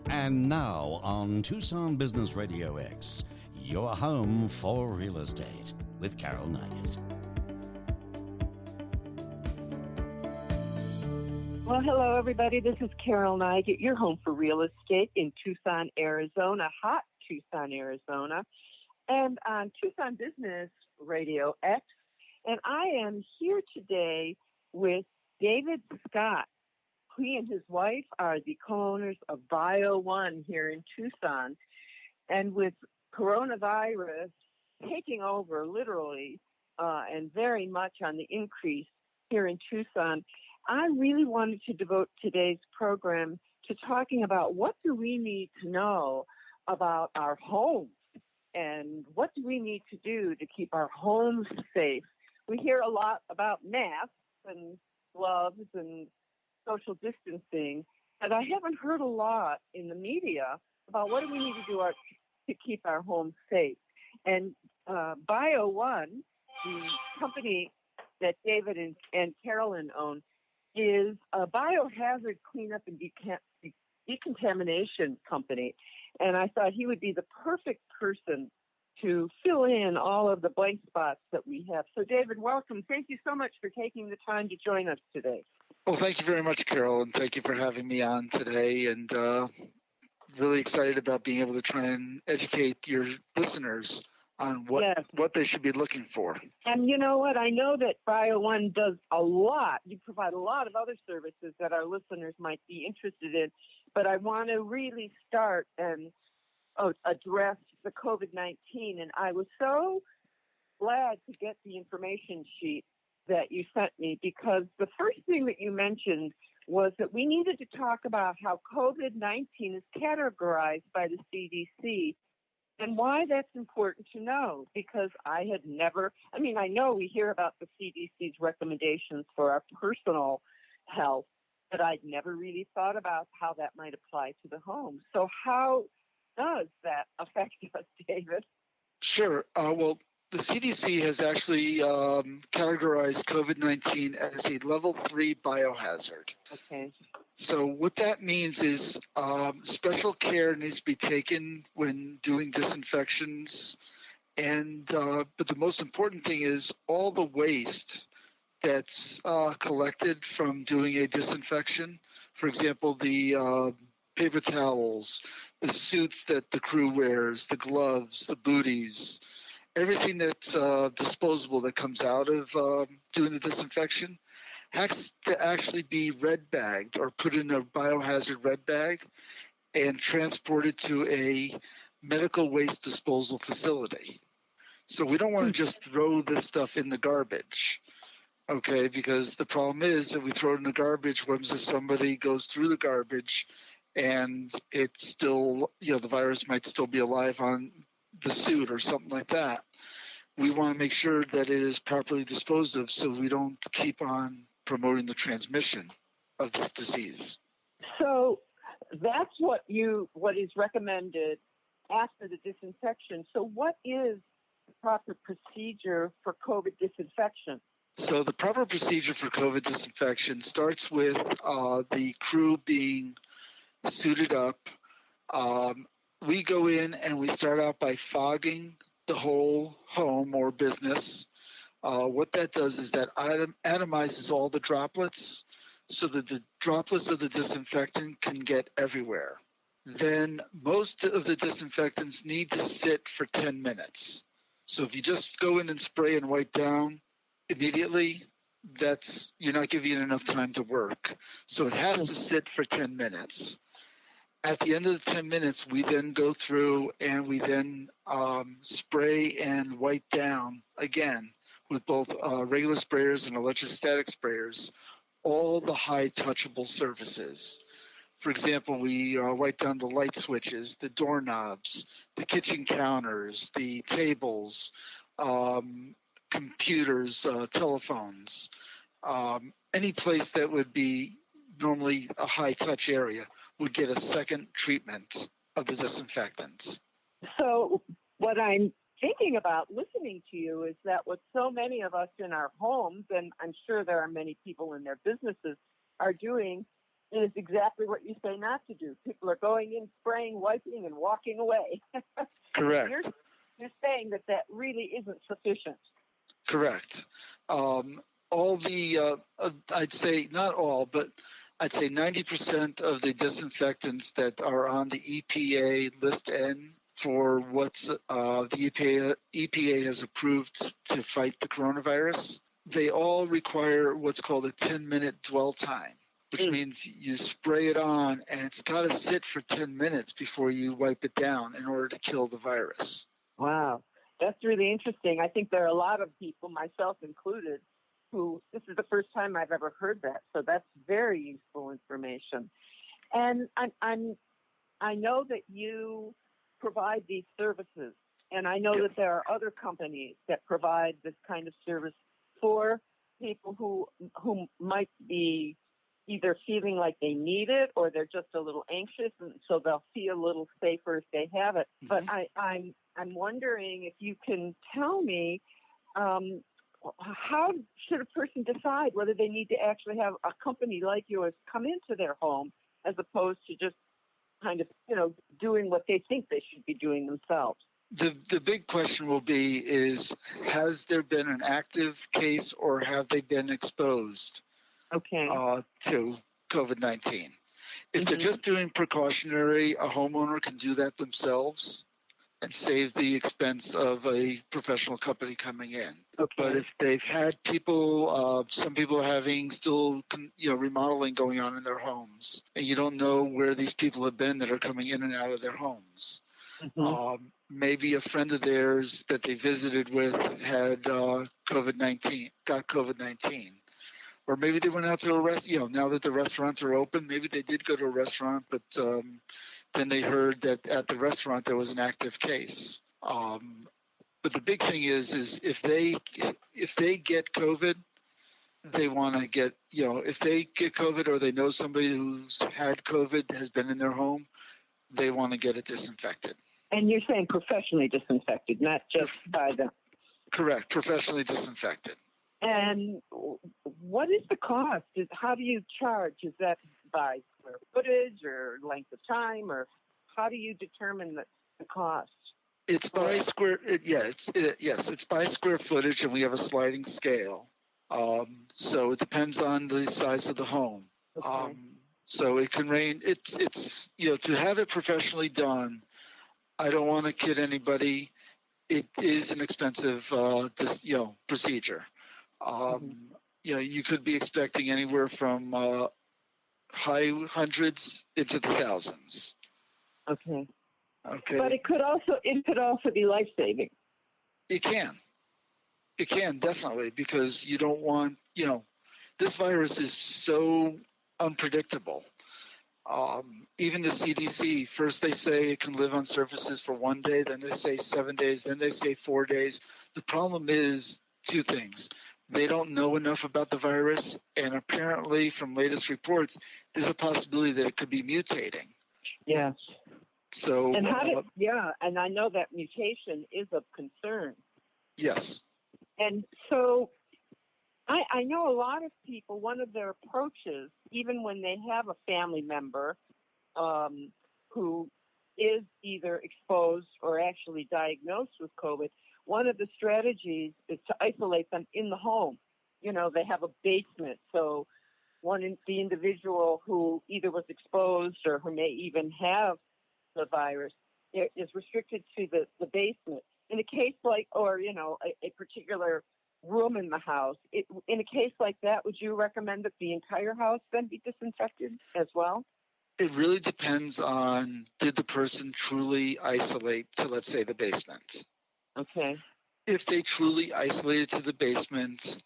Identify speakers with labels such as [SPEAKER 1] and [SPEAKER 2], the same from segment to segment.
[SPEAKER 1] And now on Tucson Business Radio X, your home for real estate with Carol Nugget.
[SPEAKER 2] Well, hello, everybody. This is Carol Nugget, your home for real estate in Tucson, Arizona, hot Tucson, Arizona, and on Tucson Business Radio X. And I am here today with David Scott. He and his wife are the co-owners of Bio1 here in Tucson. And with coronavirus taking over literally and very much on the increase here in Tucson, I really wanted to devote today's program to talking about what do we need to know about our homes and what do we need to do to keep our homes safe. We hear a lot about masks and gloves and social distancing, but I haven't heard a lot in the media about what do we need to do to keep our homes safe. And Bio1, the company that David and Carolyn own, is a biohazard cleanup and decontamination company. And I thought he would be the perfect person to fill in all of the blank spots that we have. So, David, welcome. Thank you so much for taking the time to join us today.
[SPEAKER 3] Well, thank you very much, Carol, and thank you for having me on today. And really excited about being able to try and educate your listeners on what they should be looking for.
[SPEAKER 2] And you know what? I know that Bio1 does a lot. You provide a lot of other services that our listeners might be interested in. But I want to really start and address the COVID-19. And I was so glad to get the information sheet that you sent me, because the first thing that you mentioned was that we needed to talk about how COVID-19 is categorized by the CDC and why that's important to know, because I know we hear about the CDC's recommendations for our personal health, but I'd never really thought about how that might apply to the home. So how does that affect us, David?
[SPEAKER 3] Sure. Well, the CDC has actually categorized COVID-19 as a level 3 biohazard. Okay. So what that means is special care needs to be taken when doing disinfections. And but the most important thing is all the waste that's collected from doing a disinfection. For example, the paper towels, the suits that the crew wears, the gloves, the booties, everything that's disposable that comes out of doing the disinfection has to actually be red bagged or put in a biohazard red bag and transported to a medical waste disposal facility. So we don't want to just throw this stuff in the garbage, okay? Because the problem is that we throw it in the garbage, what if somebody goes through the garbage and it's still, the virus might still be alive on the suit or something like that. We want to make sure that it is properly disposed of so we don't keep on promoting the transmission of this disease.
[SPEAKER 2] So that's what is recommended after the disinfection. So what is the proper procedure for COVID disinfection?
[SPEAKER 3] So the proper procedure for COVID disinfection starts with the crew being suited up. We go in and we start out by fogging the whole home or business. What that does is that atomizes all the droplets so that the droplets of the disinfectant can get everywhere. Then most of the disinfectants need to sit for 10 minutes. So if you just go in and spray and wipe down immediately, you're not giving it enough time to work. So it has to sit for 10 minutes. At the end of the 10 minutes, we then go through and we then spray and wipe down again with both regular sprayers and electrostatic sprayers, all the high touchable surfaces. For example, we wipe down the light switches, the doorknobs, the kitchen counters, the tables, computers, telephones, any place that would be normally a high touch area would get a second treatment of the disinfectants.
[SPEAKER 2] So what I'm thinking about listening to you is that what so many of us in our homes, and I'm sure there are many people in their businesses, are doing is exactly what you say not to do. People are going in, spraying, wiping, and walking away.
[SPEAKER 3] Correct.
[SPEAKER 2] You're saying that really isn't sufficient.
[SPEAKER 3] Correct. All the, I'd say not all, but I'd say 90% of the disinfectants that are on the EPA list N for what's the EPA has approved to fight the coronavirus, they all require what's called a 10-minute dwell time, which means you spray it on and it's got to sit for 10 minutes before you wipe it down in order to kill the virus.
[SPEAKER 2] Wow. That's really interesting. I think there are a lot of people, myself included, who this is the first time I've ever heard that. So that's very useful information. And I know that you provide these services, and I know that there are other companies that provide this kind of service for people who might be either feeling like they need it or they're just a little anxious, and so they'll feel a little safer if they have it. But I'm wondering if you can tell me how should a person decide whether they need to actually have a company like yours come into their home as opposed to just kind of, doing what they think they should be doing themselves?
[SPEAKER 3] The big question will be is, has there been an active case or have they been exposed to COVID-19? If they're just doing precautionary, a homeowner can do that themselves and save the expense of a professional company coming in. Okay. But if they've had people, some people are having still, remodeling going on in their homes, and you don't know where these people have been that are coming in and out of their homes. Maybe a friend of theirs that they visited with had COVID-19, got COVID-19. Or maybe they went out to a restaurant, now that the restaurants are open, maybe they did go to a restaurant, but then they heard that at the restaurant there was an active case. But the big thing is if they get COVID, they want to get, if they get COVID or they know somebody who's had COVID has been in their home, they want to get it disinfected.
[SPEAKER 2] And you're saying professionally disinfected, not just by them.
[SPEAKER 3] Correct, professionally disinfected.
[SPEAKER 2] And what is the cost? How do you charge? Is that by square footage or length of time, or how do you determine the cost?
[SPEAKER 3] It's by it's by square footage, and we have a sliding scale. So it depends on the size of the home. Okay. So it can range. It's to have it professionally done. I don't want to kid anybody. It is an expensive procedure. You could be expecting anywhere from high hundreds into the thousands.
[SPEAKER 2] Okay. But it could also be life-saving.
[SPEAKER 3] It can definitely, because you don't want, this virus is so unpredictable. Even the CDC, first they say it can live on surfaces for 1 day, then they say 7 days, then they say 4 days. The problem is two things. They don't know enough about the virus, and apparently from latest reports, there's a possibility that it could be mutating.
[SPEAKER 2] Yes.
[SPEAKER 3] So,
[SPEAKER 2] and and I know that mutation is of concern.
[SPEAKER 3] Yes.
[SPEAKER 2] And so I know a lot of people, one of their approaches, even when they have a family member who is either exposed or actually diagnosed with COVID, one of the strategies is to isolate them in the home. They have a basement. So the individual who either was exposed or who may even have the virus is restricted to the basement. In a case like, or, a particular room in the house, in a case like that, would you recommend that the entire house then be disinfected as well?
[SPEAKER 3] It really depends on, did the person truly isolate to, let's say, the basement?
[SPEAKER 2] Okay. If
[SPEAKER 3] they truly isolated to the basement,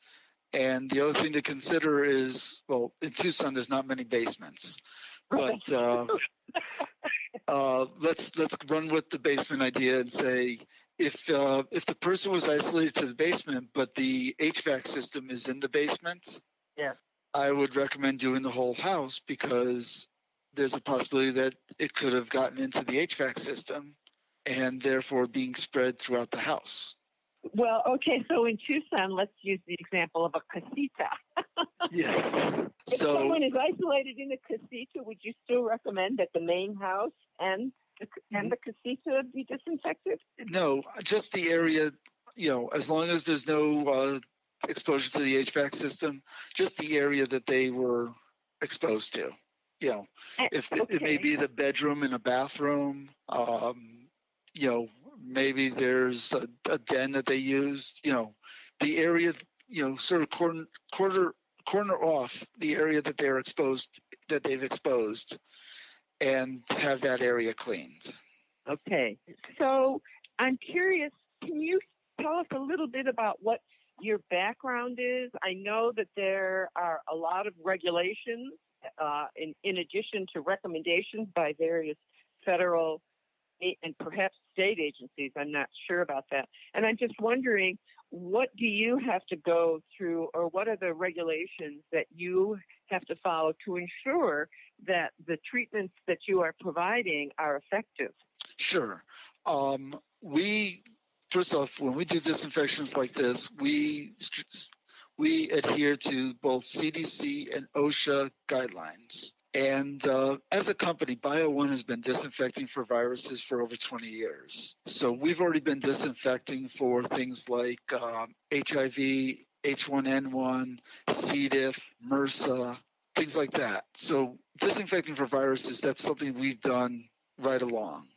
[SPEAKER 3] and the other thing to consider is, well, in Tucson, there's not many basements, but let's run with the basement idea and say, if the person was isolated to the basement, but the HVAC system is in the basement, I would recommend doing the whole house, because there's a possibility that it could have gotten into the HVAC system and therefore being spread throughout the house.
[SPEAKER 2] Well, okay, so in Tucson, let's use the example of a casita.
[SPEAKER 3] Yes.
[SPEAKER 2] If someone is isolated in a casita, would you still recommend that the main house and the casita be disinfected?
[SPEAKER 3] No, just the area, as long as there's no exposure to the HVAC system, just the area that they were exposed to. If it may be the bedroom and a bathroom, maybe there's a den that they use, the area, sort of corner off the area that they've exposed, and have that area cleaned.
[SPEAKER 2] Okay. So I'm curious, can you tell us a little bit about what your background is? I know that there are a lot of regulations in addition to recommendations by various federal and perhaps state agencies. I'm not sure about that. And I'm just wondering, what do you have to go through, or what are the regulations that you have to follow to ensure that the treatments that you are providing are effective?
[SPEAKER 3] Sure. First off, when we do disinfections like this, we adhere to both CDC and OSHA guidelines. And as a company, BioOne has been disinfecting for viruses for over 20 years. So we've already been disinfecting for things like HIV, H1N1, C. diff, MRSA, things like that. So disinfecting for viruses, that's something we've done right along.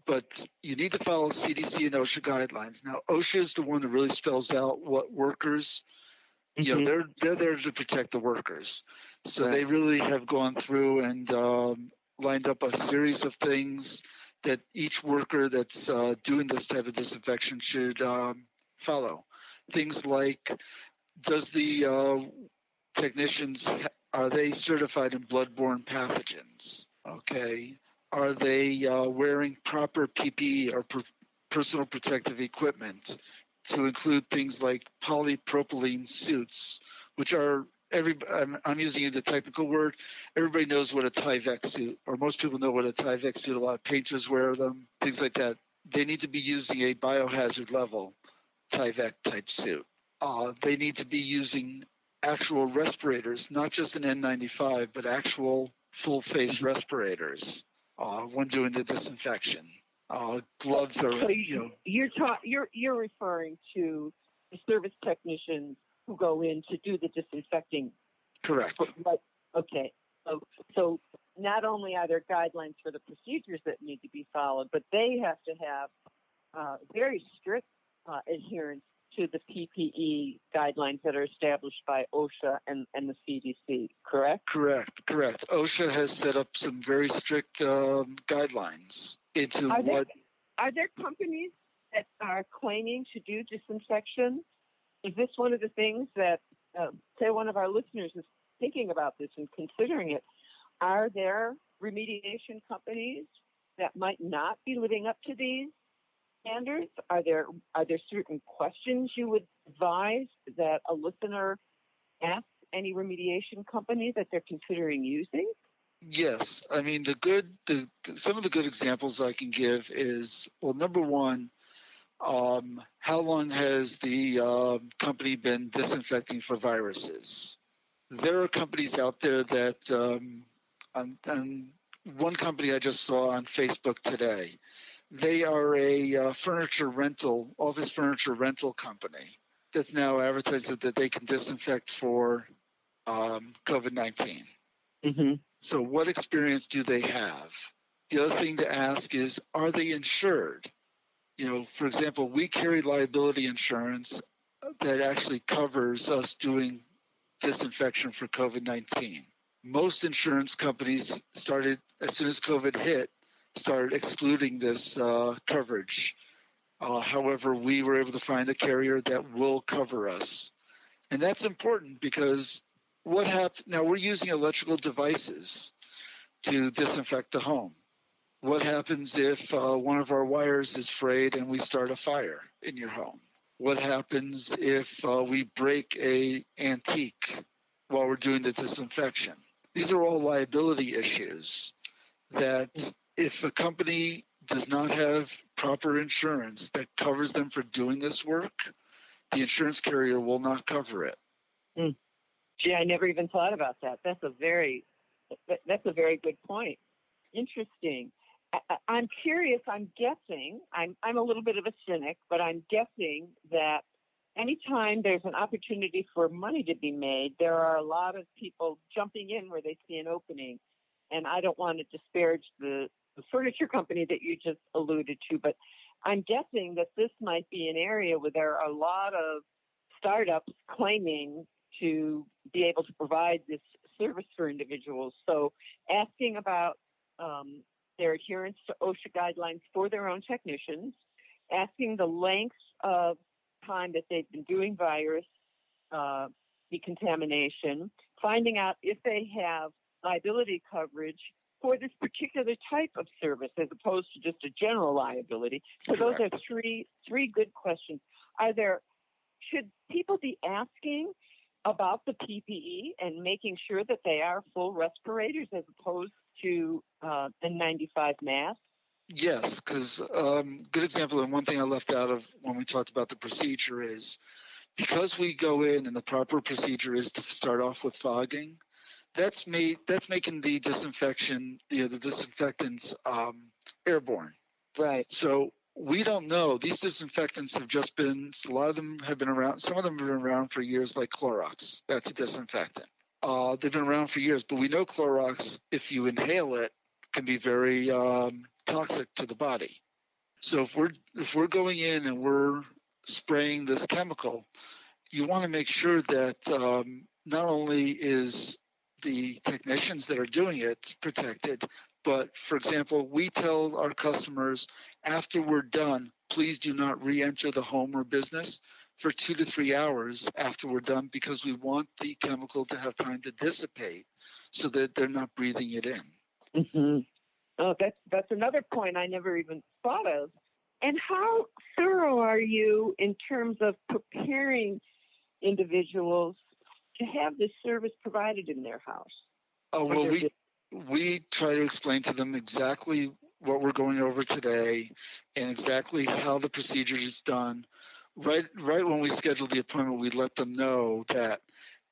[SPEAKER 3] But you need to follow CDC and OSHA guidelines. Now, OSHA is the one that really spells out what workers, they're there to protect the workers. So They really have gone through and lined up a series of things that each worker that's doing this type of disinfection should follow. Things like, does the technicians, are they certified in bloodborne pathogens? Okay. Are they wearing proper PPE or personal protective equipment, to include things like polypropylene suits, which are I'm using the technical word. Everybody knows what a Tyvek suit, or most people know what a Tyvek suit. A lot of painters wear them, things like that. They need to be using a biohazard level Tyvek type suit. They need to be using actual respirators, not just an N95, but actual full face respirators when doing the disinfection. Gloves are,
[SPEAKER 2] so you're referring to the service technicians who go in to do the disinfecting.
[SPEAKER 3] Correct.
[SPEAKER 2] Okay. So not only are there guidelines for the procedures that need to be followed, but they have to have very strict adherence to the PPE guidelines that are established by OSHA and the CDC, correct?
[SPEAKER 3] Correct. OSHA has set up some very strict guidelines into
[SPEAKER 2] Are there companies that are claiming to do disinfection? Is this one of the things that, say one of our listeners is thinking about this and considering it, are there remediation companies that might not be living up to these standards? Are there certain questions you would advise that a listener asks any remediation company that they're considering using?
[SPEAKER 3] Yes. I mean, some of the good examples I can give is, well, number one, how long has the company been disinfecting for viruses? There are companies out there that, and one company I just saw on Facebook today, they are a office furniture rental company that's now advertised that they can disinfect for COVID-19.
[SPEAKER 2] Mm-hmm.
[SPEAKER 3] So what experience do they have? The other thing to ask is, are they insured? For example, we carry liability insurance that actually covers us doing disinfection for COVID-19. Most insurance companies started, as soon as COVID hit, started excluding this coverage. However, we were able to find a carrier that will cover us. And that's important because what happened, now we're using electrical devices to disinfect the home. What happens if one of our wires is frayed and we start a fire in your home? What happens if we break an antique while we're doing the disinfection? These are all liability issues that if a company does not have proper insurance that covers them for doing this work, the insurance carrier will not cover it.
[SPEAKER 2] Mm. Gee, I never even thought about that. That's a very good point. Interesting. I'm curious. I'm guessing. I'm a little bit of a cynic, but I'm guessing that anytime there's an opportunity for money to be made, there are a lot of people jumping in where they see an opening. And I don't want to disparage the furniture company that you just alluded to, but I'm guessing that this might be an area where there are a lot of startups claiming to be able to provide this service for individuals. So asking about their adherence to OSHA guidelines for their own technicians, asking the length of time that they've been doing virus decontamination, finding out if they have liability coverage for this particular type of service as opposed to just a general liability. So
[SPEAKER 3] Correct.
[SPEAKER 2] Those are three good questions. Should people be asking about the PPE and making sure that they are full respirators as opposed to N95 masks?
[SPEAKER 3] Yes, because good example, and one thing I left out of when we talked about the procedure is because we go in and the proper procedure is to start off with fogging, that's making the disinfection, the disinfectants airborne.
[SPEAKER 2] Right.
[SPEAKER 3] So we don't know. These disinfectants have just been, a lot of them have been around, some of them have been around for years, like Clorox. That's a disinfectant. They've been around for years, but we know Clorox, if you inhale it, can be very toxic to the body. So if we're going in and we're spraying this chemical, you want to make sure that not only is the technicians that are doing it protected, but for example, we tell our customers after we're done, please do not re-enter the home or business for 2 to 3 hours after we're done, because we want the chemical to have time to dissipate so that they're not breathing it in.
[SPEAKER 2] Mm-hmm. Oh, that's another point I never even thought of. And how thorough are you in terms of preparing individuals to have this service provided in their house?
[SPEAKER 3] Oh, well, we try to explain to them exactly what we're going over today and exactly how the procedure is done. Right when we schedule the appointment, we let them know that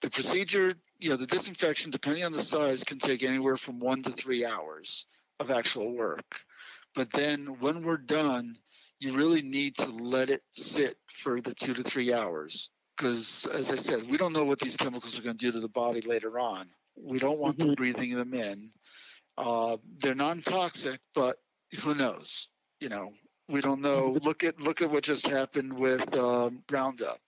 [SPEAKER 3] the procedure, the disinfection, depending on the size, can take anywhere from 1 to 3 hours of actual work. But then when we're done, you really need to let it sit for the 2 to 3 hours. Because, as I said, we don't know what these chemicals are going to do to the body later on. We don't want them breathing them in. They're non-toxic, but who knows? We don't know. Look at what just happened with Roundup.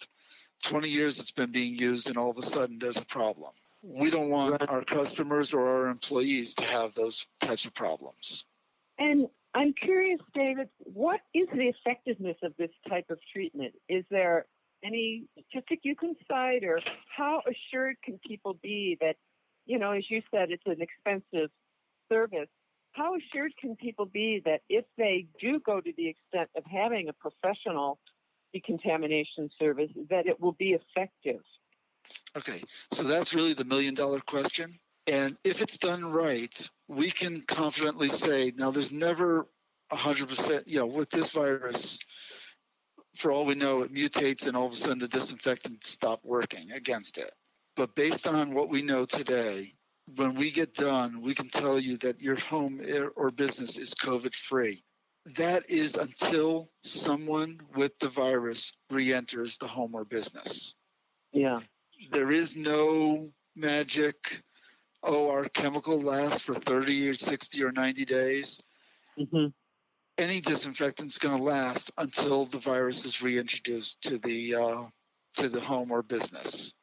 [SPEAKER 3] 20 years it's been being used, and all of a sudden there's a problem. We don't want our customers or our employees to have those types of problems.
[SPEAKER 2] And I'm curious, David, what is the effectiveness of this type of treatment? Is there any statistic you can cite, or how assured can people be that, as you said, it's an expensive service? How assured can people be that if they do go to the extent of having a professional decontamination service, that it will be effective?
[SPEAKER 3] Okay, so that's really the million-dollar question. And if it's done right, we can confidently say, now there's never 100%, with this virus, for all we know, it mutates and all of a sudden the disinfectant stopped working against it. But based on what we know today, when we get done, we can tell you that your home or business is COVID-free. That is until someone with the virus re-enters the home or business.
[SPEAKER 2] Yeah.
[SPEAKER 3] There is no magic, our chemical lasts for 30 or 60 or 90 days.
[SPEAKER 2] Mm-hmm.
[SPEAKER 3] Any disinfectant's going to last until the virus is reintroduced to the home or business.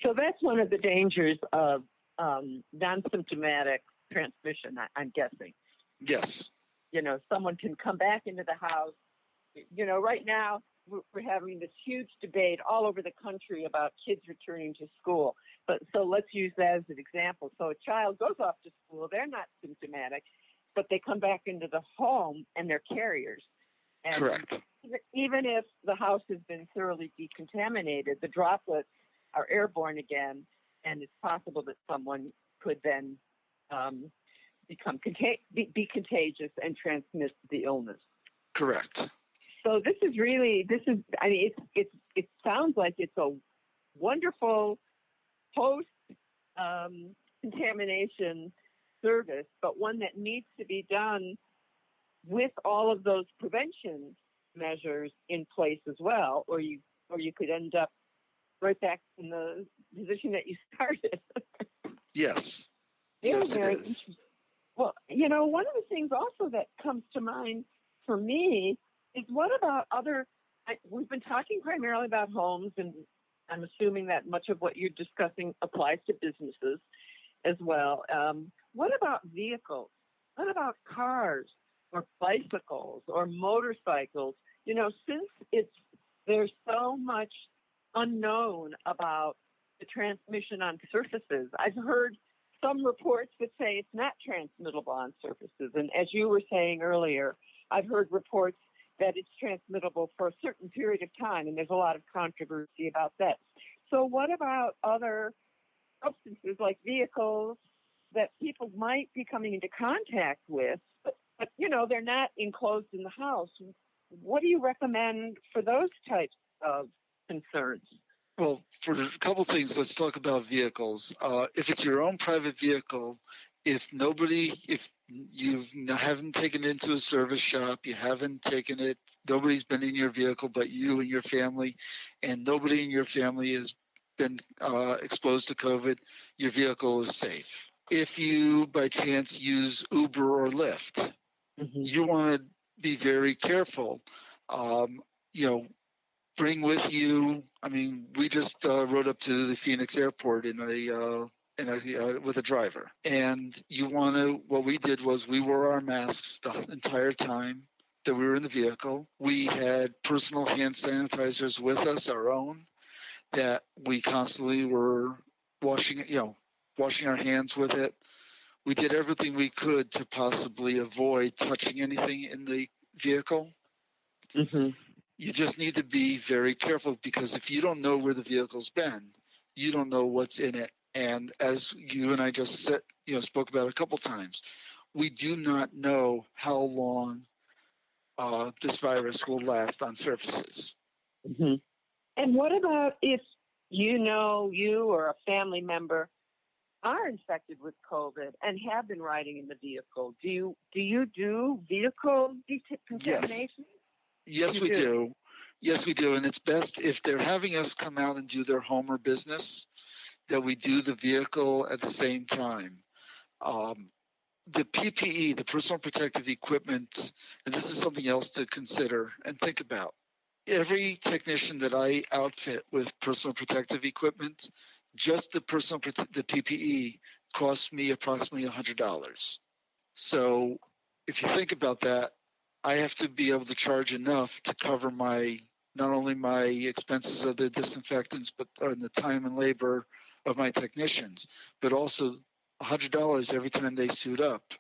[SPEAKER 2] So that's one of the dangers of non-symptomatic transmission, I'm guessing.
[SPEAKER 3] Yes.
[SPEAKER 2] Someone can come back into the house. Right now we're having this huge debate all over the country about kids returning to school. But so let's use that as an example. So a child goes off to school, they're not symptomatic, but they come back into the home and they're carriers. And
[SPEAKER 3] correct.
[SPEAKER 2] Even if the house has been thoroughly decontaminated, the droplets are airborne again, and it's possible that someone could then be contagious and transmit the illness.
[SPEAKER 3] Correct.
[SPEAKER 2] So it sounds like it's a wonderful post contamination service, but one that needs to be done with all of those prevention measures in place as well, or you could end up right back in the position that you started.
[SPEAKER 3] Yes.
[SPEAKER 2] Yes,
[SPEAKER 3] it is.
[SPEAKER 2] Well, one of the things also that comes to mind for me is what about we've been talking primarily about homes, and I'm assuming that much of what you're discussing applies to businesses as well. What about vehicles? What about cars or bicycles or motorcycles? Since there's so much unknown about the transmission on surfaces, I've heard some reports that say it's not transmittable on surfaces. And as you were saying earlier, I've heard reports that it's transmittable for a certain period of time, and there's a lot of controversy about that. So what about other substances like vehicles that people might be coming into contact with, but they're not enclosed in the house? What do you recommend for those types of concerns?
[SPEAKER 3] Well, for a couple of things, let's talk about vehicles. If it's your own private vehicle, if you haven't taken it into a service shop, nobody's been in your vehicle but you and your family, and nobody in your family has been exposed to COVID, your vehicle is safe. If you, by chance, use Uber or Lyft, you want to be very careful. Bring with you. I mean, we just rode up to the Phoenix airport with a driver, and what we did was we wore our masks the entire time that we were in the vehicle. We had personal hand sanitizers with us, our own, that we constantly were washing our hands with it. We did everything we could to possibly avoid touching anything in the vehicle. You just need to be very careful, because if you don't know where the vehicle's been, you don't know what's in it. And as you and I just spoke about a couple times, we do not know how long this virus will last on surfaces.
[SPEAKER 2] And what about if you or a family member are infected with COVID and have been riding in the vehicle? Do you do vehicle decontamination?
[SPEAKER 3] Yes, we do. Yes, we do. And it's best if they're having us come out and do their home or business, that we do the vehicle at the same time. The PPE, the personal protective equipment, and this is something else to consider and think about. Every technician that I outfit with personal protective equipment, just the PPE costs me approximately $100. So if you think about that, I have to be able to charge enough to cover not only my expenses of the disinfectants, but the time and labor of my technicians, but also $100 every time they suit up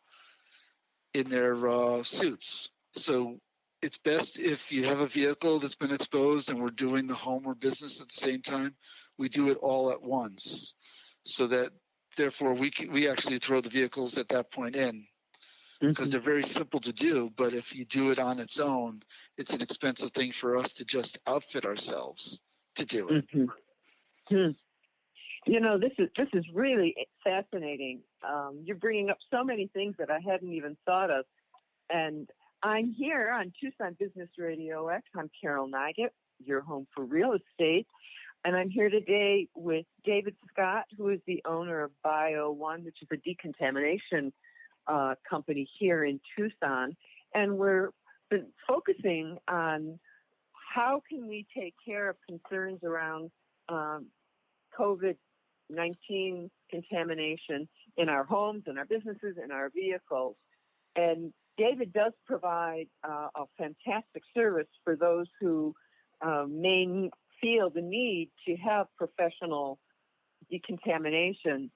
[SPEAKER 3] in their suits. So it's best if you have a vehicle that's been exposed and we're doing the home or business at the same time, we do it all at once, so that therefore we actually throw the vehicles at that point in, because they're very simple to do. But if you do it on its own, it's an expensive thing for us to just outfit ourselves to do it.
[SPEAKER 2] This is really fascinating. You're bringing up so many things that I hadn't even thought of. And I'm here on Tucson Business Radio X. I'm Carol Nygett, your home for real estate. And I'm here today with David Scott, who is the owner of Bio1, which is a decontamination company here in Tucson. And we're been focusing on how can we take care of concerns around COVID-19 contamination in our homes, in our businesses, in our vehicles. And David does provide a fantastic service for those who may feel the need to have professional decontamination.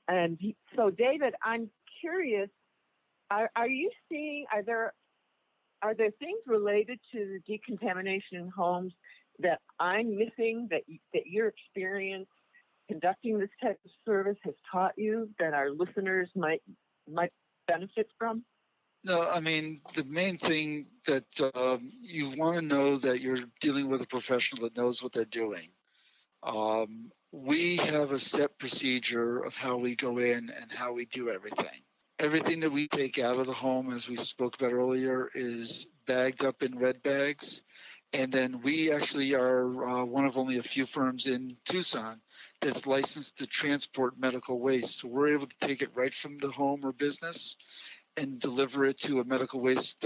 [SPEAKER 2] And so, David, I'm curious, are there things related to the decontamination in homes that I'm missing, that your experience conducting this type of service has taught you, that our listeners might benefit from?
[SPEAKER 3] No, I mean, the main thing that you want to know that you're dealing with a professional that knows what they're doing. We have a set procedure of how we go in and how we do everything. Everything that we take out of the home, as we spoke about earlier, is bagged up in red bags. And then we actually are one of only a few firms in Tucson that's licensed to transport medical waste. So we're able to take it right from the home or business and deliver it to a medical waste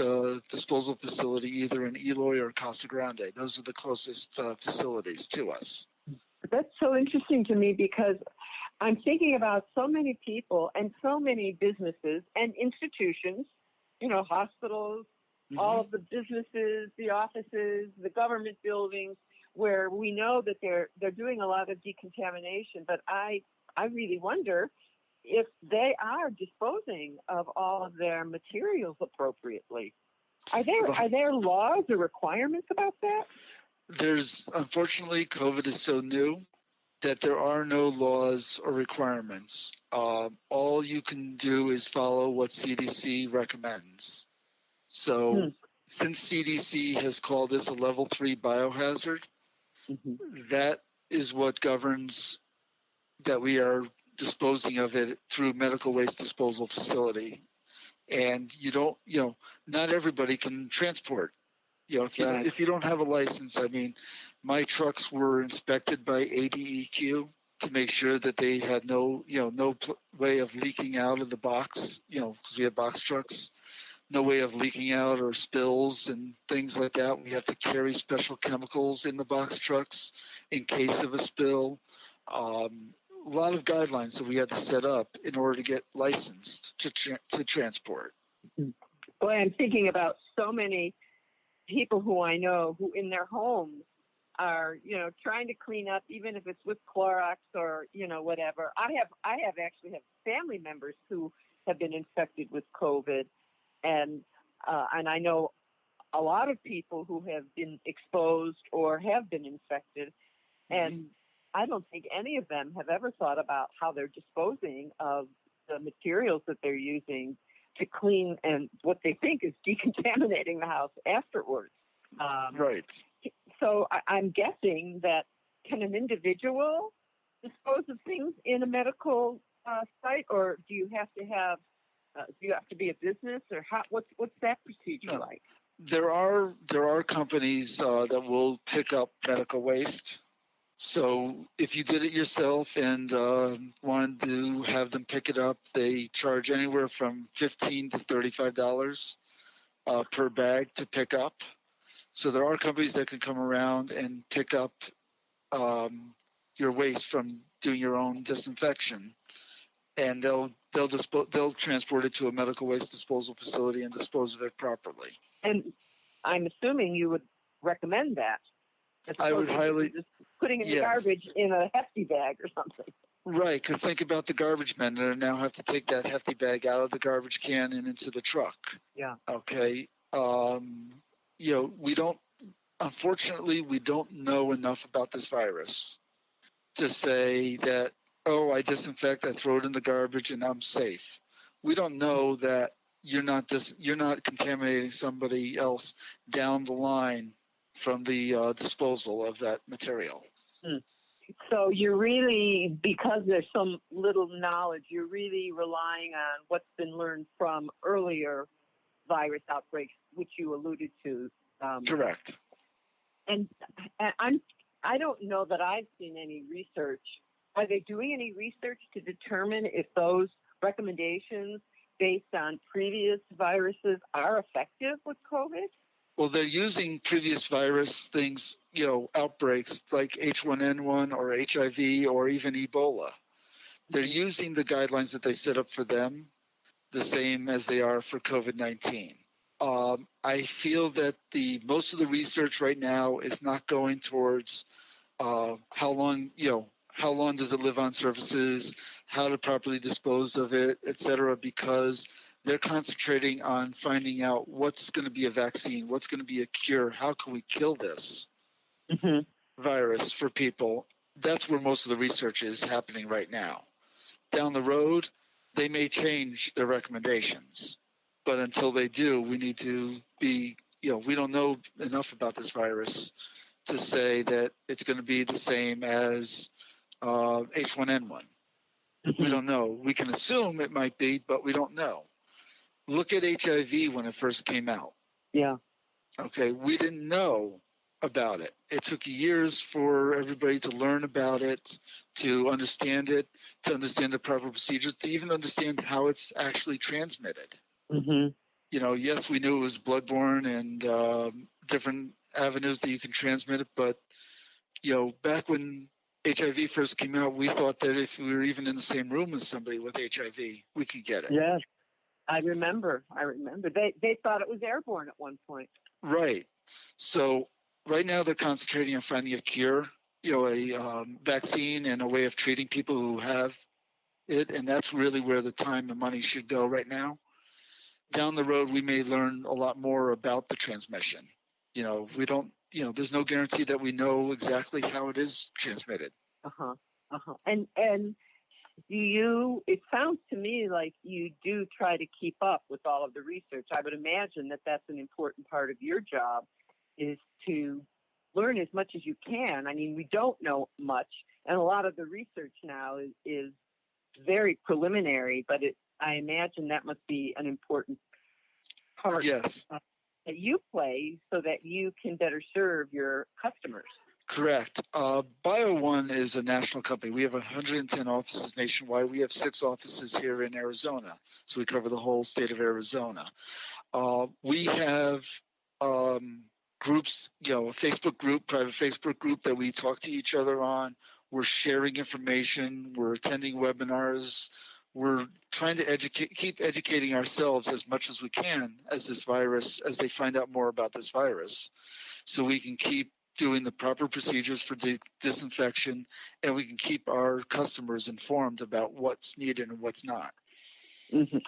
[SPEAKER 3] disposal facility, either in Eloy or Casa Grande. Those are the closest facilities to us.
[SPEAKER 2] That's so interesting to me because I'm thinking about so many people and so many businesses and institutions, hospitals, all of the businesses, the offices, the government buildings, where we know that they're doing a lot of decontamination. But I really wonder if they are disposing of all of their materials appropriately. Are there laws or requirements about that?
[SPEAKER 3] Unfortunately, COVID is so new that there are no laws or requirements. All you can do is follow what CDC recommends. So since CDC has called this a level 3 biohazard, that is what governs that we are disposing of it through medical waste disposal facility. And not everybody can transport. If you don't have a license, I mean, my trucks were inspected by ADEQ to make sure that they had no way of leaking out of the box, because we have box trucks, no way of leaking out or spills and things like that. We have to carry special chemicals in the box trucks in case of a spill. A lot of guidelines that we had to set up in order to get licensed to transport.
[SPEAKER 2] Boy, I'm thinking about so many people who I know who in their homes are, trying to clean up, even if it's with Clorox or, whatever. I have family members who have been infected with COVID, and I know a lot of people who have been exposed or have been infected, and I don't think any of them have ever thought about how they're disposing of the materials that they're using to clean and what they think is decontaminating the house afterwards.
[SPEAKER 3] Right.
[SPEAKER 2] So I'm guessing that can an individual dispose of things in a medical site, or do you have to be a business, or what's that procedure like?
[SPEAKER 3] There are companies that will pick up medical waste. So if you did it yourself and wanted to have them pick it up, they charge anywhere from $15 to $35 per bag to pick up. So there are companies that can come around and pick up your waste from doing your own disinfection, and they'll transport it to a medical waste disposal facility and dispose of it properly. And
[SPEAKER 2] I'm assuming you would recommend that.
[SPEAKER 3] I would highly.
[SPEAKER 2] Just putting in the garbage in a hefty bag or something.
[SPEAKER 3] Right, because think about the garbage men that now have to take that hefty bag out of the garbage can and into the truck.
[SPEAKER 2] Yeah.
[SPEAKER 3] Okay. Unfortunately, we don't know enough about this virus to say that, I disinfect, I throw it in the garbage, and I'm safe. We don't know that you're not contaminating somebody else down the line from the disposal of that material.
[SPEAKER 2] So you're really, because there's some little knowledge, you're really relying on what's been learned from earlier virus outbreaks, which you alluded to.
[SPEAKER 3] Correct.
[SPEAKER 2] And I don't know that I've seen any research. Are they doing any research to determine if those recommendations based on previous viruses are effective with COVID?
[SPEAKER 3] Well, they're using previous virus things, outbreaks like H1N1 or HIV or even Ebola. They're using the guidelines that they set up for them the same as they are for COVID-19. I feel that most of the research right now is not going towards how long does it live on surfaces, how to properly dispose of it, et cetera, because they're concentrating on finding out what's going to be a vaccine, what's going to be a cure, how can we kill this virus for people. That's where most of the research is happening right now. Down the road, they may change their recommendations, But until they do, we need to be, we don't know enough about this virus to say that it's going to be the same as H1N1. We don't know. We can assume it might be, but we don't know. Look at HIV when it first came out.
[SPEAKER 2] Yeah.
[SPEAKER 3] Okay, we didn't know about it. It took years for everybody to learn about it, to understand the proper procedures, to even understand how it's actually transmitted.
[SPEAKER 2] Mm-hmm.
[SPEAKER 3] Yes, we knew it was bloodborne and different avenues that you can transmit it, but back when HIV first came out, we thought that if we were even in the same room as somebody with HIV, we could get it.
[SPEAKER 2] Yes, I remember. They thought it was airborne at one point.
[SPEAKER 3] Right. So right now they're concentrating on finding a cure, a vaccine and a way of treating people who have it, and that's really where the time and money should go right now. Down the road, we may learn a lot more about the transmission. We don't, there's no guarantee that we know exactly how it is transmitted.
[SPEAKER 2] And it sounds to me like you do try to keep up with all of the research. I would imagine that that's an important part of your job, is to learn as much as you can. I mean, we don't know much, and a lot of the research now is very preliminary, but I imagine that must be an important part.
[SPEAKER 3] Yes.
[SPEAKER 2] That you play so that you can better serve your customers.
[SPEAKER 3] Correct. BioOne is a national company. We have 110 offices nationwide. We have 6 offices here in Arizona, so we cover the whole state of Arizona. We have groups, a Facebook group, private Facebook group that we talk to each other on. We're sharing information. We're attending webinars. We're trying to keep educating ourselves as much as we can as they find out more about this virus, so we can keep doing the proper procedures for disinfection, and we can keep our customers informed about what's needed and what's not.
[SPEAKER 2] Mm-hmm.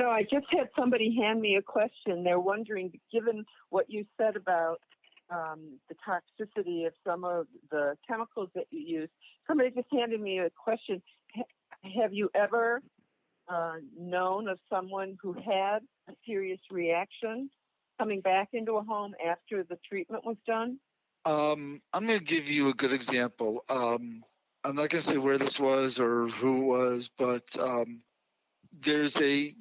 [SPEAKER 2] I just had somebody hand me a question. They're wondering, given what you said about the toxicity of some of the chemicals that you use, somebody just handed me a question. Have you ever known of someone who had a serious reaction coming back into a home after the treatment was done?
[SPEAKER 3] I'm going to give you a good example. I'm not going to say where this was or who it was, but there's a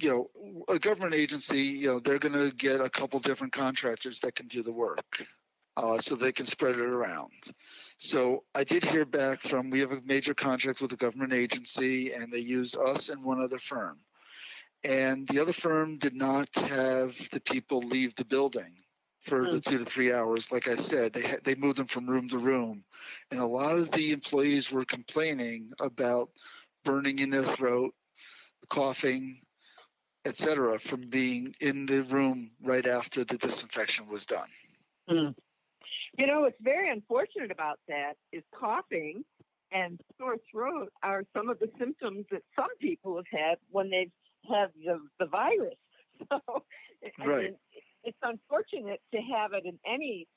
[SPEAKER 3] government agency, they're going to get a couple different contractors that can do the work, so they can spread it around. So I did hear back we have a major contract with a government agency, and they used us and one other firm. And the other firm did not have the people leave the building for the 2 to 3 hours. Like I said, they moved them from room to room. And a lot of the employees were complaining about burning in their throat, coughing, etc., from being in the room right after the disinfection was done.
[SPEAKER 2] Mm. What's very unfortunate about that is coughing and sore throat are some of the symptoms that some people have had when they've had the virus. So,
[SPEAKER 3] right.
[SPEAKER 2] I mean, it's unfortunate to have it in any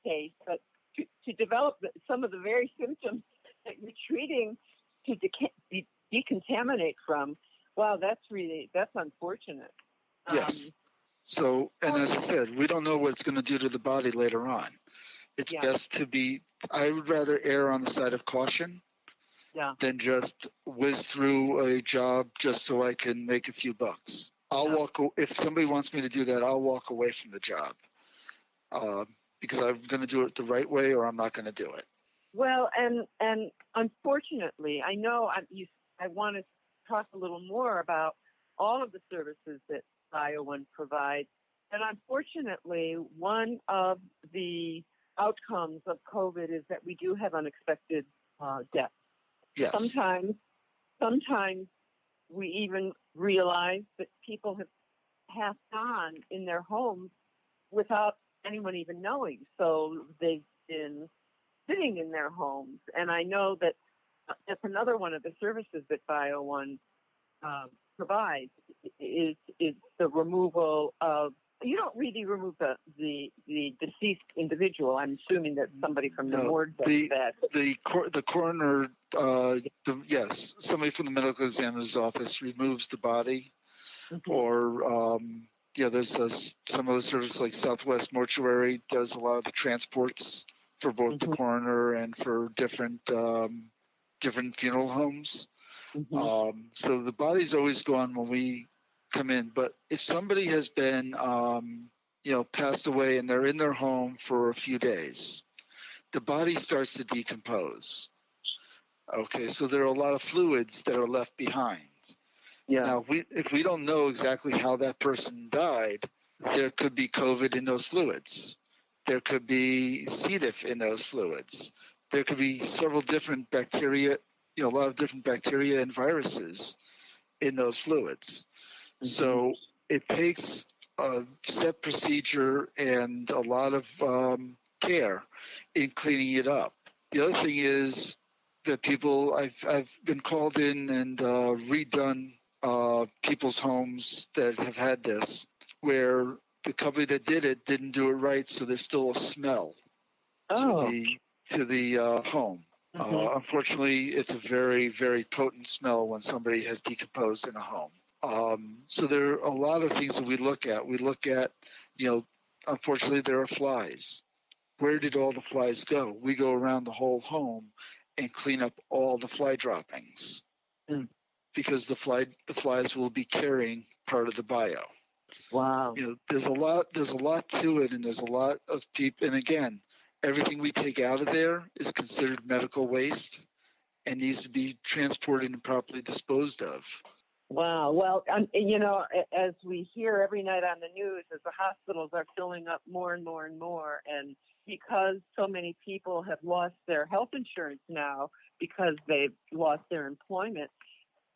[SPEAKER 2] case, but to develop some of the very symptoms that you're treating to decontaminate from, wow, that's unfortunate.
[SPEAKER 3] Yes. So, and as I said, we don't know what it's going to do to the body later on. It's best I would rather err on the side of caution than just whiz through a job just so I can make a few bucks. If somebody wants me to do that, I'll walk away from the job because I'm going to do it the right way, or I'm not going to do it.
[SPEAKER 2] Well, and unfortunately, I know I want to talk a little more about all of the services that BioOne provides. And unfortunately, one of the outcomes of COVID is that we do have unexpected deaths.
[SPEAKER 3] Yes.
[SPEAKER 2] Sometimes we even realize that people have passed on in their homes without anyone even knowing. So they've been sitting in their homes. And I know that that's another one of the services that BioOne provides is the removal of. You don't really remove the deceased individual. I'm assuming that somebody from the morgue does that.
[SPEAKER 3] The coroner, somebody from the medical examiner's office removes the body, or there's some other service like Southwest Mortuary does a lot of the transports for both the coroner and for different funeral homes. So the body's always gone when we come in. But if somebody has been, passed away and they're in their home for a few days, the body starts to decompose. Okay, so there are a lot of fluids that are left behind. Yeah. Now, if we don't know exactly how that person died, there could be COVID in those fluids. There could be C. diff in those fluids. There could be several different bacteria, a lot of different bacteria and viruses in those fluids. So it takes a set procedure and a lot of care in cleaning it up. The other thing is that I've been called in and redone people's homes that have had this, where the company that did it didn't do it right, so there's still a smell to the home. Unfortunately, it's a very, very potent smell when somebody has decomposed in a home. So there are a lot of things that we look at. We look at, unfortunately, there are flies. Where did all the flies go? We go around the whole home and clean up all the fly droppings because the flies will be carrying part of the bio. Wow. There's a lot to it, and there's a lot of people. And again, everything we take out of there is considered medical waste and needs to be transported and properly disposed of.
[SPEAKER 2] Wow. Well, as we hear every night on the news, as the hospitals are filling up more and more and more, and because so many people have lost their health insurance now because they've lost their employment,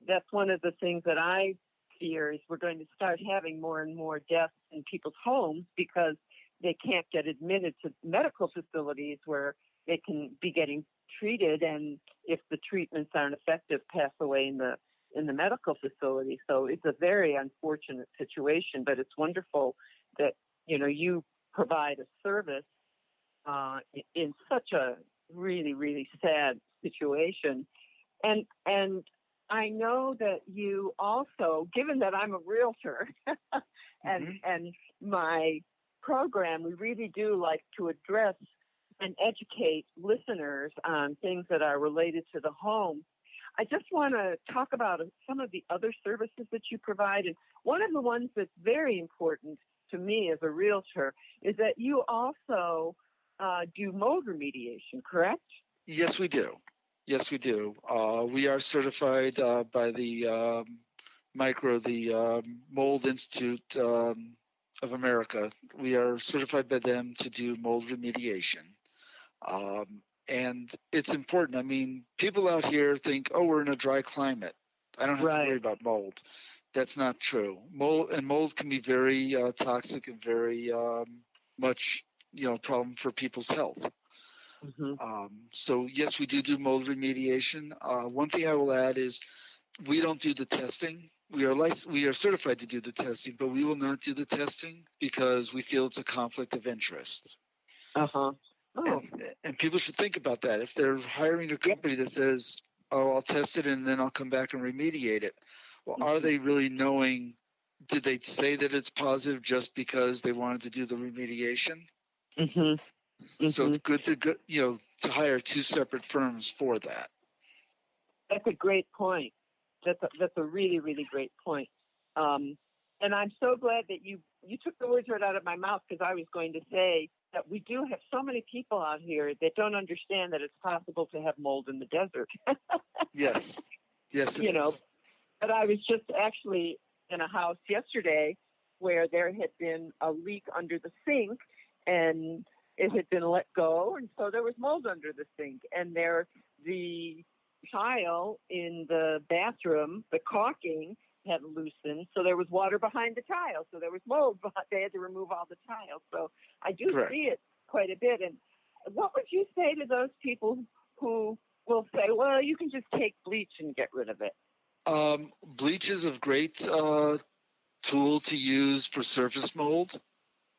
[SPEAKER 2] that's one of the things that I fear is we're going to start having more and more deaths in people's homes because they can't get admitted to medical facilities where they can be getting treated, and if the treatments aren't effective, pass away in the medical facility. So it's a very unfortunate situation, but it's wonderful that you provide a service in such a really, really sad situation. And I know that you also, given that I'm a realtor and my program, we really do like to address and educate listeners on things that are related to the home. I just want to talk about some of the other services that you provide. And one of the ones that's very important to me as a realtor is that you also do mold remediation, correct?
[SPEAKER 3] Yes, we do. Yes, we do. We are certified by the Mold Institute of America. We are certified by them to do mold remediation. And it's important. I mean, people out here think, we're in a dry climate. I don't have to worry about mold. That's not true. Mold can be very toxic and very much, problem for people's health. So yes, we do mold remediation. One thing I will add is we don't do the testing. We are certified to do the testing, but we will not do the testing because we feel it's a conflict of interest. And people should think about that. If they're hiring a company that says, I'll test it and then I'll come back and remediate it. Well, are they really knowing, did they say that it's positive just because they wanted to do the remediation? So it's good to hire two separate firms for that.
[SPEAKER 2] That's a great point. That's a really, really great point. And I'm so glad that you took the words right out of my mouth, because I was going to say that we do have so many people out here that don't understand that it's possible to have mold in the desert.
[SPEAKER 3] Yes, it is.
[SPEAKER 2] But I was just actually in a house yesterday where there had been a leak under the sink, and it had been let go, and so there was mold under the sink. And the tile in the bathroom, the caulking had loosened, so there was water behind the tile, so there was mold. They had to remove all the tiles. So I do see it quite a bit. And what would you say to those people who will say, well, you can just take bleach and get rid of it?
[SPEAKER 3] Bleach is a great tool to use for surface mold,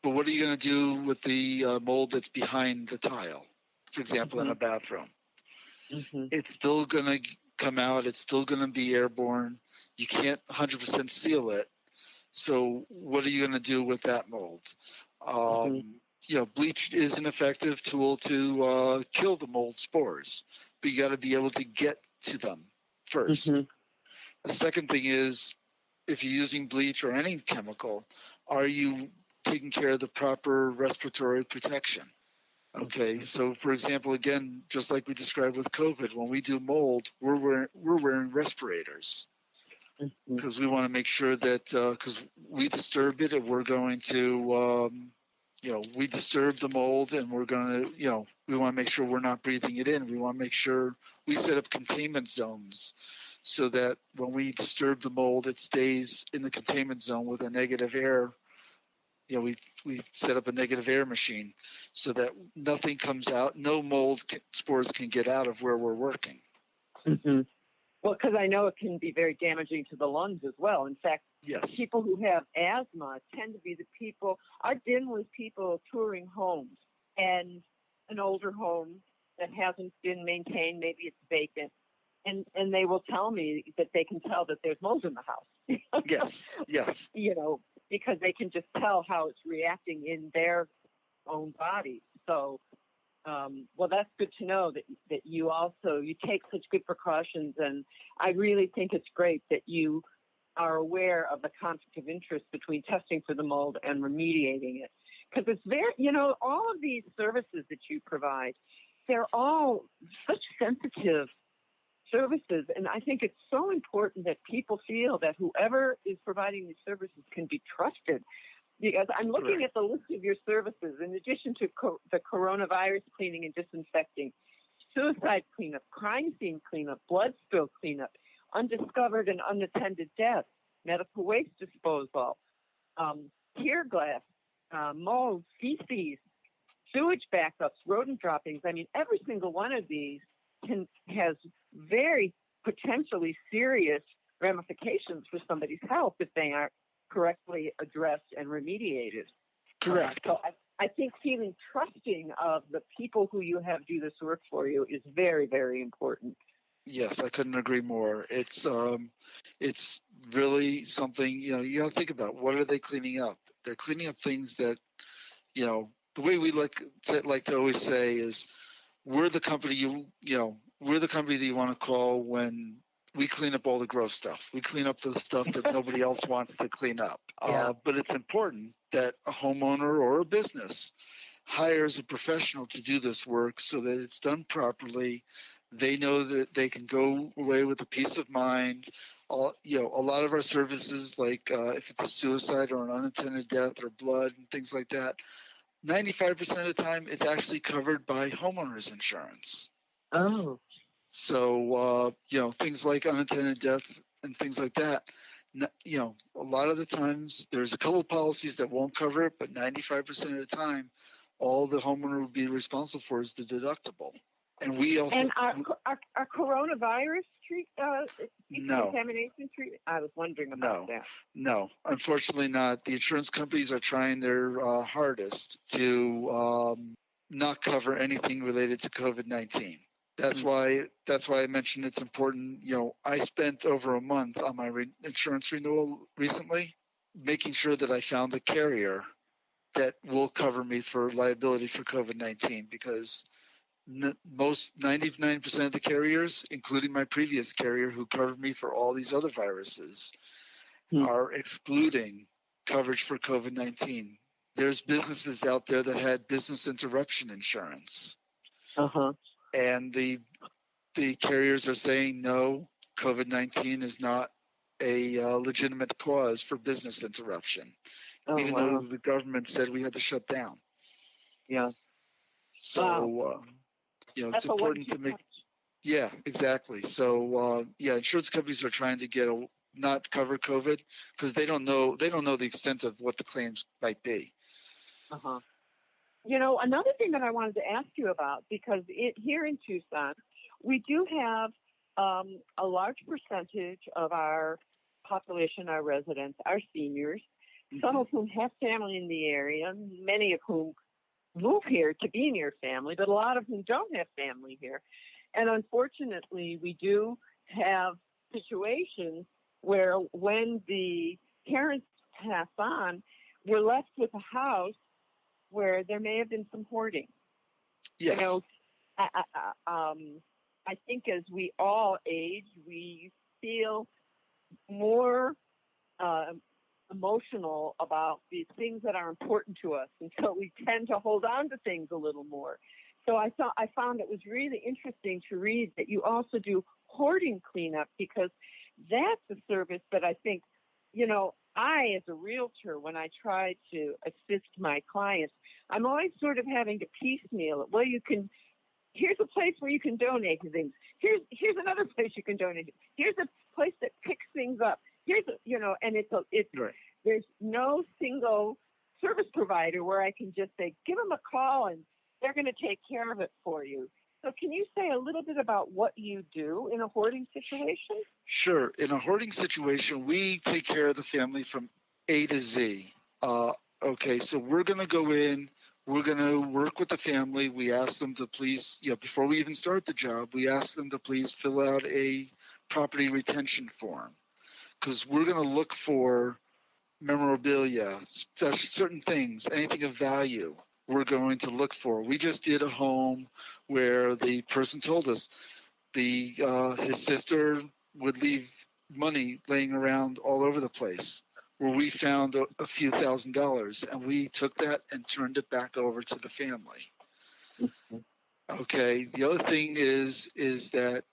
[SPEAKER 3] but what are you going to do with the mold that's behind the tile, for example, in a bathroom? It's still going to come out. It's still going to be airborne. You can't 100% seal it. So what are you going to do with that mold? Bleach is an effective tool to kill the mold spores, but you got to be able to get to them first. The second thing is, if you're using bleach or any chemical, are you taking care of the proper respiratory protection? Okay, so for example, again, just like we described with COVID, when we do mold, we're wearing respirators because we want to make sure that because we disturb it, and we're going to we disturb the mold, and we're going to we want to make sure we're not breathing it in. We want to make sure we set up containment zones so that when we disturb the mold, it stays in the containment zone with a negative air. We set up a negative air machine so that nothing comes out, no mold spores can get out of where we're working.
[SPEAKER 2] Well, because I know it can be very damaging to the lungs as well. In fact,
[SPEAKER 3] yes,
[SPEAKER 2] people who have asthma tend to be the people. I've been with people touring homes, and an older home that hasn't been maintained, maybe it's vacant, and they will tell me that they can tell that there's mold in the house.
[SPEAKER 3] Yes.
[SPEAKER 2] Because they can just tell how it's reacting in their own body. So, well, that's good to know that you take such good precautions. And I really think it's great that you are aware of the conflict of interest between testing for the mold and remediating it. Because it's very, all of these services that you provide, they're all such sensitive services, and I think it's so important that people feel that whoever is providing these services can be trusted. Because I'm looking at the list of your services, in addition to the coronavirus cleaning and disinfecting, suicide cleanup, crime scene cleanup, blood spill cleanup, undiscovered and unattended deaths, medical waste disposal, tear glass, mold, feces, sewage backups, rodent droppings. I mean, every single one of these has very potentially serious ramifications for somebody's health if they aren't correctly addressed and remediated.
[SPEAKER 3] Correct.
[SPEAKER 2] So I think feeling trusting of the people who you have do this work for you is very, very important.
[SPEAKER 3] Yes, I couldn't agree more. It's really something, you got to think about. What are they cleaning up? They're cleaning up things that, the way we like to always say is, we're the company we're the company that you want to call when we clean up all the gross stuff. We clean up the stuff that nobody else wants to clean up. But it's important that a homeowner or a business hires a professional to do this work so that it's done properly. They know that they can go away with a peace of mind. A lot of our services, like if it's a suicide or an unattended death or blood and things like that, 95% of the time, it's actually covered by homeowners insurance.
[SPEAKER 2] Oh.
[SPEAKER 3] So, things like unattended deaths and things like that, a lot of the times there's a couple of policies that won't cover it, but 95% of the time, all the homeowner will be responsible for is the deductible. And we also... And
[SPEAKER 2] our coronavirus
[SPEAKER 3] no.
[SPEAKER 2] Contamination treatment? I was wondering about that.
[SPEAKER 3] No, unfortunately not. The insurance companies are trying their hardest to not cover anything related to COVID-19. That's why I mentioned it's important. I spent over a month on my insurance renewal recently, making sure that I found a carrier that will cover me for liability for COVID-19, because most 99% of the carriers, including my previous carrier who covered me for all these other viruses, are excluding coverage for COVID-19. There's businesses out there that had business interruption insurance. And the carriers are saying, no, COVID-19 is not a legitimate cause for business interruption, even though the government said we had to shut down.
[SPEAKER 2] Yeah.
[SPEAKER 3] So, it's important to make. Yeah, exactly. So, insurance companies are trying to not cover COVID because they don't know the extent of what the claims might be.
[SPEAKER 2] Another thing that I wanted to ask you about, because here in Tucson, we do have a large percentage of our population, our residents, our seniors, some of whom have family in the area, many of whom move here to be near family, but a lot of whom don't have family here. And unfortunately, we do have situations where when the parents pass on, we're left with a house where there may have been some hoarding.
[SPEAKER 3] Yes.
[SPEAKER 2] You know, I think as we all age, we feel more emotional about the things that are important to us, and so we tend to hold on to things a little more. So I found it was really interesting to read that you also do hoarding cleanup, because that's a service that I think, you know, I, as a realtor, when I try to assist my clients, I'm always sort of having to piecemeal it. Well, here's a place where you can donate to things. Here's another place you can donate to. Here's a place that picks things up. And it's
[SPEAKER 3] right.
[SPEAKER 2] There's no single service provider where I can just say, give them a call and they're going to take care of it for you. So can you say a little bit about what you do in a hoarding situation?
[SPEAKER 3] Sure. In a hoarding situation, we take care of the family from A to Z. Okay, so we're going to go in, we're going to work with the family. We ask them to please, before we even start the job, we ask them to please fill out a property retention form, because we're going to look for memorabilia, certain things, anything of value we're going to look for. We just did a home where the person told us his sister would leave money laying around all over the place, where we found a few $1,000s, and we took that and turned it back over to the family. Okay, the other thing is that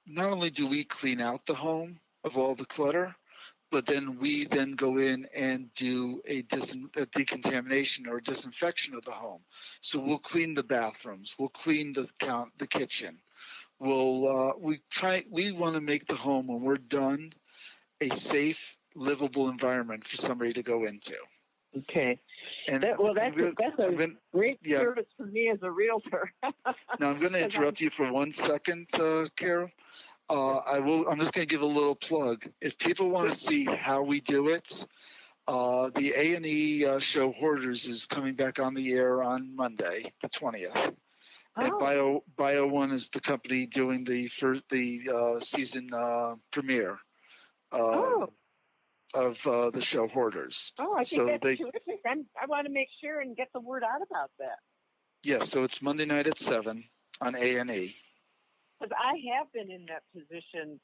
[SPEAKER 3] not only do we clean out the home of all the clutter, but then we go in and do a decontamination or disinfection of the home. So we'll clean the bathrooms, we'll clean the kitchen. We want to make the home, when we're done, a safe, livable environment for somebody to go into.
[SPEAKER 2] Okay.
[SPEAKER 3] And
[SPEAKER 2] that's a great service for me as a realtor.
[SPEAKER 3] Now I'm going to interrupt you for 1 second, Carol. I'm just going to give a little plug. If people want to see how we do it, the A&E show Hoarders is coming back on the air on Monday, the 20th. And Bio One is the company doing the season premiere of the show Hoarders.
[SPEAKER 2] Oh, I think that's terrific. I want to make sure and get the word out about that.
[SPEAKER 3] Yeah, so it's Monday night at 7 on A&E.
[SPEAKER 2] Because I have been in that position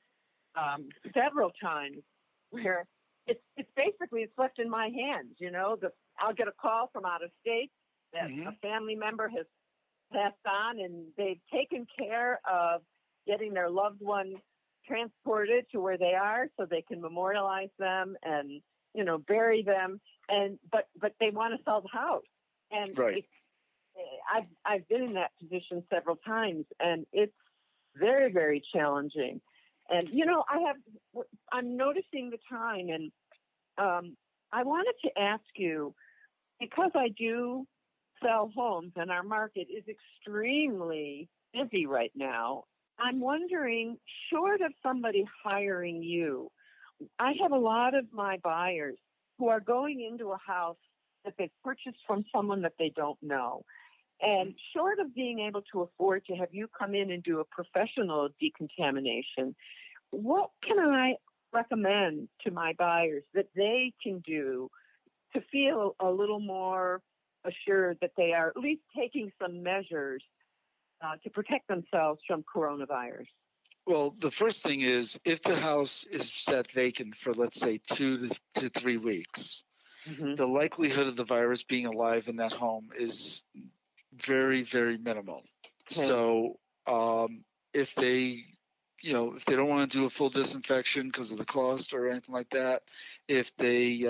[SPEAKER 2] several times, where it's left in my hands. I'll get a call from out of state that a family member has passed on, and they've taken care of getting their loved one transported to where they are so they can memorialize them and bury them, but they want to sell the house. And
[SPEAKER 3] right.
[SPEAKER 2] I've been in that position several times, and it's very, very challenging. And I'm noticing the time, and I wanted to ask you, because I do sell homes and our market is extremely busy right now, I'm wondering, short of somebody hiring you, I have a lot of my buyers who are going into a house that they've purchased from someone that they don't know. And short of being able to afford to have you come in and do a professional decontamination, what can I recommend to my buyers that they can do to feel a little more assured that they are at least taking some measures to protect themselves from coronavirus?
[SPEAKER 3] Well, the first thing is, if the house is set vacant for, let's say, 2 to 3 weeks, the likelihood of the virus being alive in that home is very, very minimal. Okay. So if they don't want to do a full disinfection because of the cost or anything like that, if they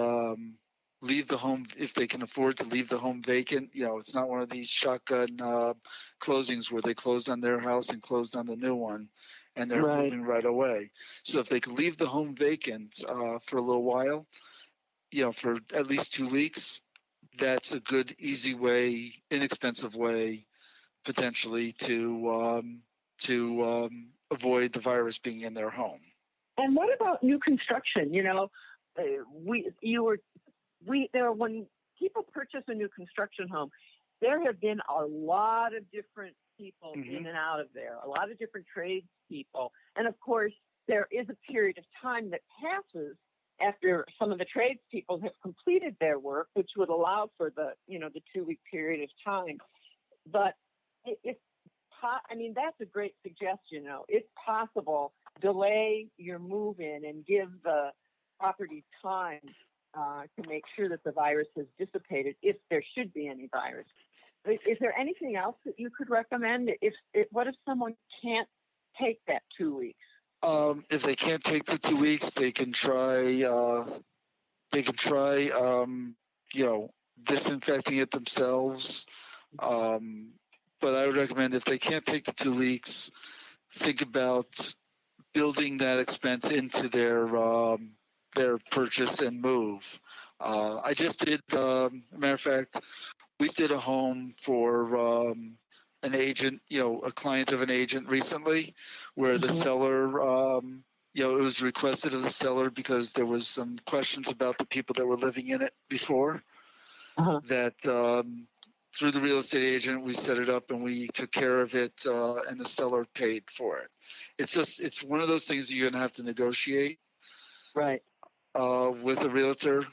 [SPEAKER 3] leave the home, if they can afford to leave the home vacant, it's not one of these shotgun closings where they closed on their house and closed on the new one, and they're moving right away. So if they can leave the home vacant for a little while, for at least 2 weeks, that's a good, easy way, inexpensive way, potentially to avoid the virus being in their home.
[SPEAKER 2] And what about new construction? When people purchase a new construction home, there have been a lot of different people in and out of there, a lot of different trades people. And of course, there is a period of time that passes after some of the tradespeople have completed their work, which would allow for the 2-week period of time. But that's a great suggestion. It's possible, delay your move-in and give the property time to make sure that the virus has dissipated, if there should be any virus. Is there anything else that you could recommend? What if someone can't take that 2 weeks?
[SPEAKER 3] If they can't take the 2 weeks, they can try. Disinfecting it themselves. But I would recommend, if they can't take the 2 weeks, think about building that expense into their purchase and move. I just did, matter of fact, we did a home for an agent, a client of an agent recently, where the seller, it was requested of the seller because there was some questions about the people that were living in it before. That through the real estate agent, we set it up and we took care of it, and the seller paid for it. It's one of those things that you're going to have to negotiate,
[SPEAKER 2] right,
[SPEAKER 3] with a realtor.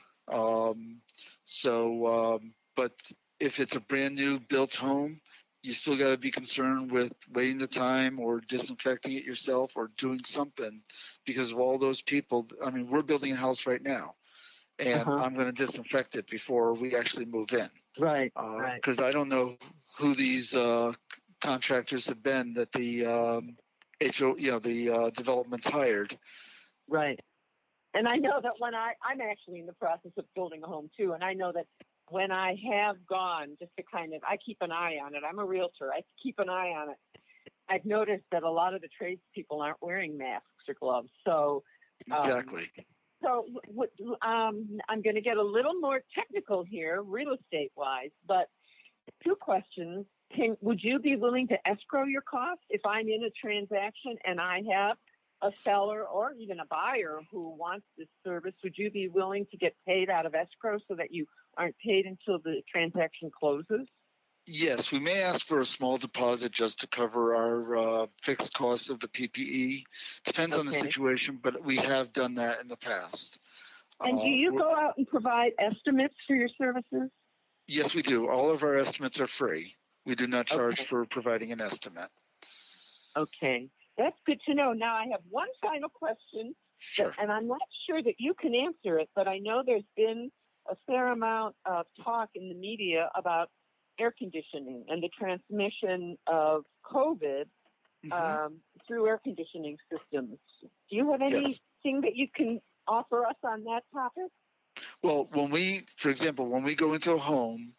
[SPEAKER 3] But if it's a brand new built home, you still got to be concerned with waiting the time or disinfecting it yourself or doing something, because of all those people. I mean, we're building a house right now, and I'm going to disinfect it before we actually move in.
[SPEAKER 2] Right.
[SPEAKER 3] Because I don't know who these contractors have been that the development's hired.
[SPEAKER 2] Right. And I know that when I'm actually in the process of building a home too, and I know that when I have gone, just to I keep an eye on it. I'm a realtor. I keep an eye on it. I've noticed that a lot of the tradespeople aren't wearing masks or gloves. So
[SPEAKER 3] exactly.
[SPEAKER 2] So I'm going to get a little more technical here, real estate-wise, but 2 questions. Would you be willing to escrow your costs if I'm in a transaction and I have a seller or even a buyer who wants this service? Would you be willing to get paid out of escrow so that you aren't paid until the transaction closes?
[SPEAKER 3] Yes, we may ask for a small deposit just to cover our fixed costs of the PPE. Depends on the situation, but we have done that in the past.
[SPEAKER 2] And do you go out and provide estimates for your services?
[SPEAKER 3] Yes, we do. All of our estimates are free. We do not charge for providing an estimate. Okay.
[SPEAKER 2] That's good to know. Now, I have one final question, and I'm not sure that you can answer it, but I know there's been a fair amount of talk in the media about air conditioning and the transmission of COVID through air conditioning systems. Do you have anything that you can offer us on that topic?
[SPEAKER 3] Well, when we go into a home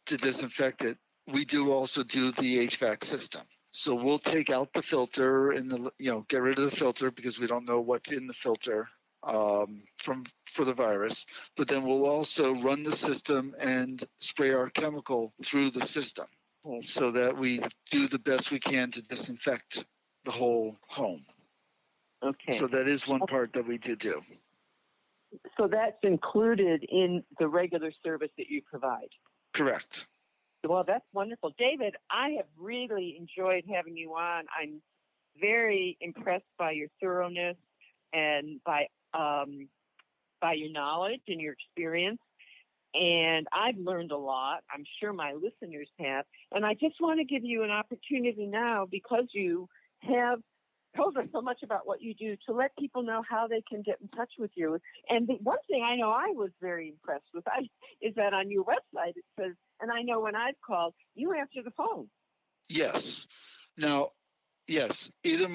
[SPEAKER 3] to disinfect it, we do also do the HVAC system. So we'll take out the filter and get rid of the filter because we don't know what's in the filter for the virus. But then we'll also run the system and spray our chemical through the system so that we do the best we can to disinfect the whole home.
[SPEAKER 2] Okay.
[SPEAKER 3] So that is one part that we do.
[SPEAKER 2] So that's included in the regular service that you provide?
[SPEAKER 3] Correct.
[SPEAKER 2] Well, that's wonderful. David, I have really enjoyed having you on. I'm very impressed by your thoroughness and by your knowledge and your experience. And I've learned a lot. I'm sure my listeners have. And I just want to give you an opportunity now, because you have told us so much about what you do, to let people know how they can get in touch with you. And the one thing I know I was very impressed with is that on your website it says, and I know when I've called, you answer the phone.
[SPEAKER 3] Yes. Now, yes, either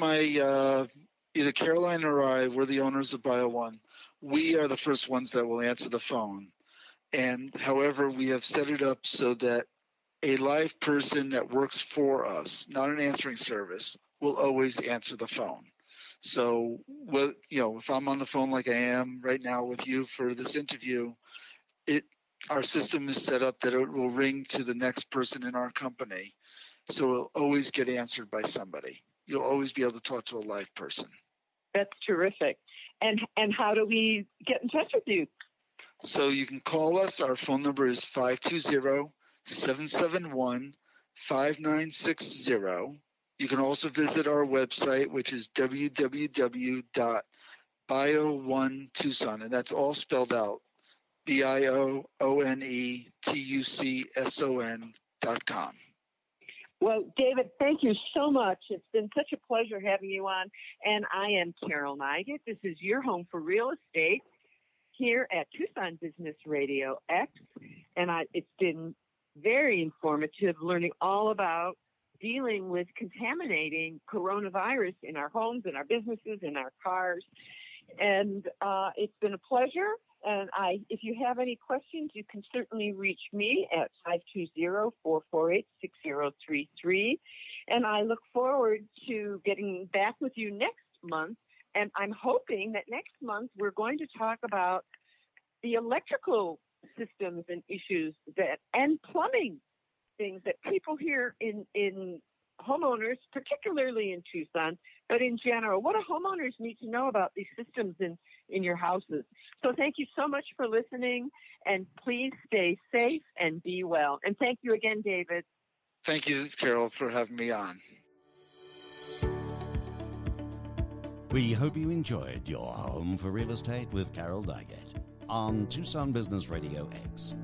[SPEAKER 3] Caroline or I, we're the owners of BioOne. We are the first ones that will answer the phone. And however, we have set it up so that a live person that works for us, not an answering service, will always answer the phone. So, if I'm on the phone like I am right now with you for this interview, our system is set up that it will ring to the next person in our company. So it'll always get answered by somebody. You'll always be able to talk to a live person.
[SPEAKER 2] That's terrific. And how do we get in touch with you?
[SPEAKER 3] So you can call us. Our phone number is 520-771-5960. You can also visit our website, which is www.bioone.com. Bio1 Tucson, and that's all spelled out. BIOONETUCSON.com.
[SPEAKER 2] Well, David, thank you so much. It's been such a pleasure having you on. And I am Carol Nygett. This is your home for real estate here at Tucson Business Radio X. And it's been very informative learning all about dealing with contaminating coronavirus in our homes, in our businesses, in our cars. And it's been a pleasure. And if you have any questions, you can certainly reach me at 520-448-6033. And I look forward to getting back with you next month. And I'm hoping that next month we're going to talk about the electrical systems and issues and plumbing things that people here in homeowners, particularly in Tucson, but in general, what do homeowners need to know about these systems in your houses? So thank you so much for listening, and please stay safe and be well. And thank you again, David.
[SPEAKER 3] Thank you, Carol, for having me on.
[SPEAKER 1] We hope you enjoyed Your Home for Real Estate with Carol Nygett on Tucson Business Radio X.